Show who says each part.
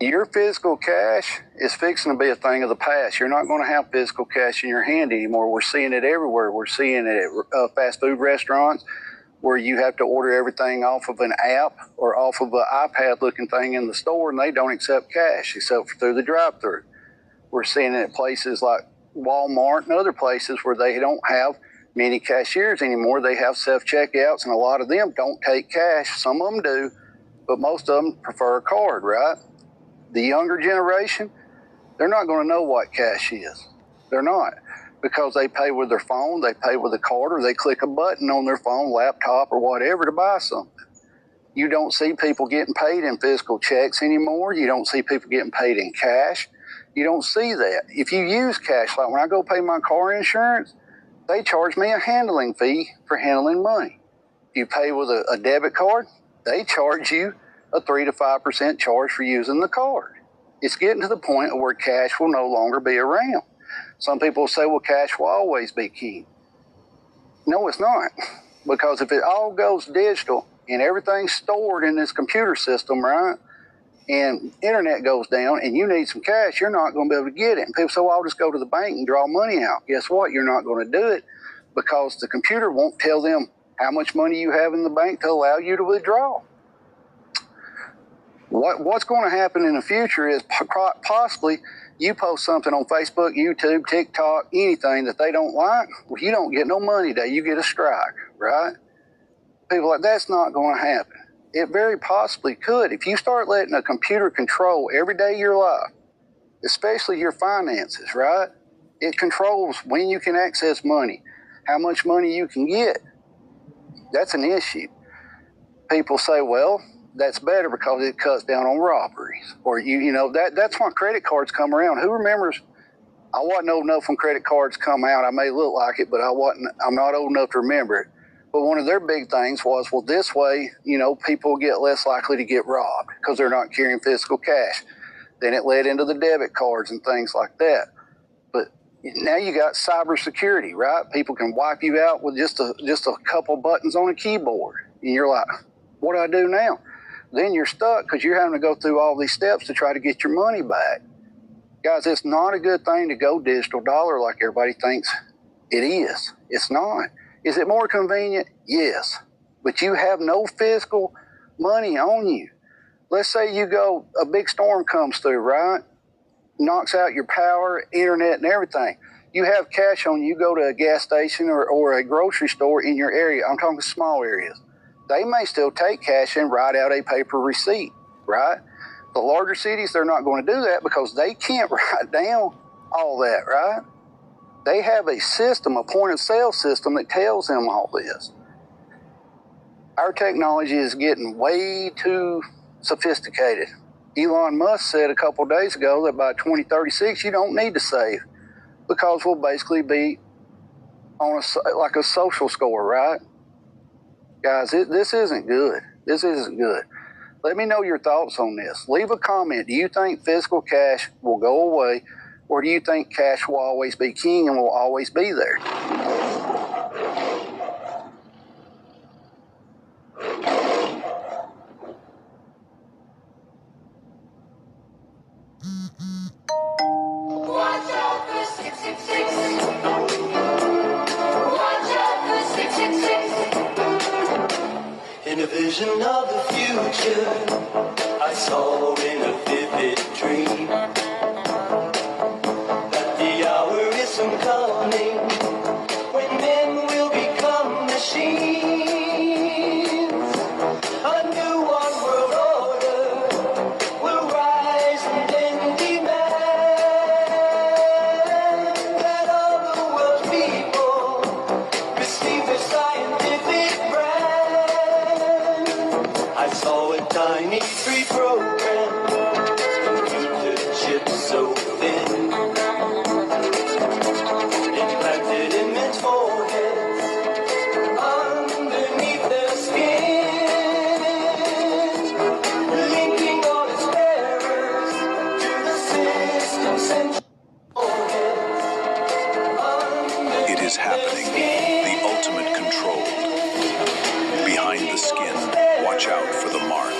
Speaker 1: Your physical cash is fixing to be a thing of the past. You're not going to have physical cash in your hand anymore. We're seeing it everywhere. We're seeing it at fast food restaurants where you have to order everything off of an app or off of an iPad-looking thing in the store, and they don't accept cash except for through the drive-thru. We're seeing it at places like Walmart and other places where they don't have many cashiers anymore. They have self-checkouts, and a lot of them don't take cash. Some of them do, but most of them prefer a card, right? The younger generation, they're not going to know what cash is. They're not, because they pay with their phone, they pay with a card, or they click a button on their phone, laptop, or whatever to buy something. You don't see people getting paid in physical checks anymore. You don't see people getting paid in cash. You don't see that. If you use cash, like when I go pay my car insurance, they charge me a handling fee for handling money. You pay with a debit card, they charge you a 3 to 5% charge for using the card. It's getting to the point where cash will no longer be around. Some people say, well, cash will always be king. No, it's not. Because if it all goes digital and everything's stored in this computer system, right, and internet goes down and you need some cash, you're not going to be able to get it. And people say, well, I'll just go to the bank and draw money out. Guess what? You're not going to do it because the computer won't tell them how much money you have in the bank to allow you to withdraw. What's going to happen in the future is possibly you post something on Facebook, YouTube, TikTok, anything that they don't like, well, you don't get no money today. You get a strike, right? People are like, that's not going to happen. It very possibly could. If you start letting a computer control every day of your life, especially your finances, right? It controls when you can access money, how much money you can get. That's an issue. People say, well, that's better because it cuts down on robberies. Or, that's why credit cards come around. Who remembers? I wasn't old enough when credit cards come out. I may look like it, but I'm not old enough to remember it. But one of their big things was, well, this way, people get less likely to get robbed because they're not carrying physical cash. Then it led into the debit cards and things like that. But now you got cybersecurity, right? People can wipe you out with just a couple buttons on a keyboard. And you're like, what do I do now? Then you're stuck because you're having to go through all these steps to try to get your money back. Guys, it's not a good thing to go digital dollar like everybody thinks it is. It's not. Is it more convenient? Yes. But you have no physical money on you. Let's say a big storm comes through, right? Knocks out your power, internet, and everything. You have cash on you. You go to a gas station or a grocery store in your area. I'm talking small areas. They may still take cash and write out a paper receipt, right? The larger cities, they're not going to do that because they can't write down all that, right? They have a system, a point-of-sale system that tells them all this. Our technology is getting way too sophisticated. Elon Musk said a couple of days ago that by 2036, you don't need to save because we'll basically be on like a social score, right? Guys, this isn't good. This isn't good. Let me know your thoughts on this. Leave a comment. Do you think physical cash will go away, or do you think cash will always be king and will always be there?
Speaker 2: Watch out for 666. Watch out for 666. In a vision of the future, I saw in a vivid dream that the hour is soon coming when men will become machines. A new one world order will rise and then demand that all the world's people receive their scientific brand. I saw a tiny pre-program, computer chips so thin, implanted in men's foreheads, underneath their skin, linking all its bearers to the system central foreheads.
Speaker 3: It is happening. The ultimate control. Behind the skin. Watch out for the mark.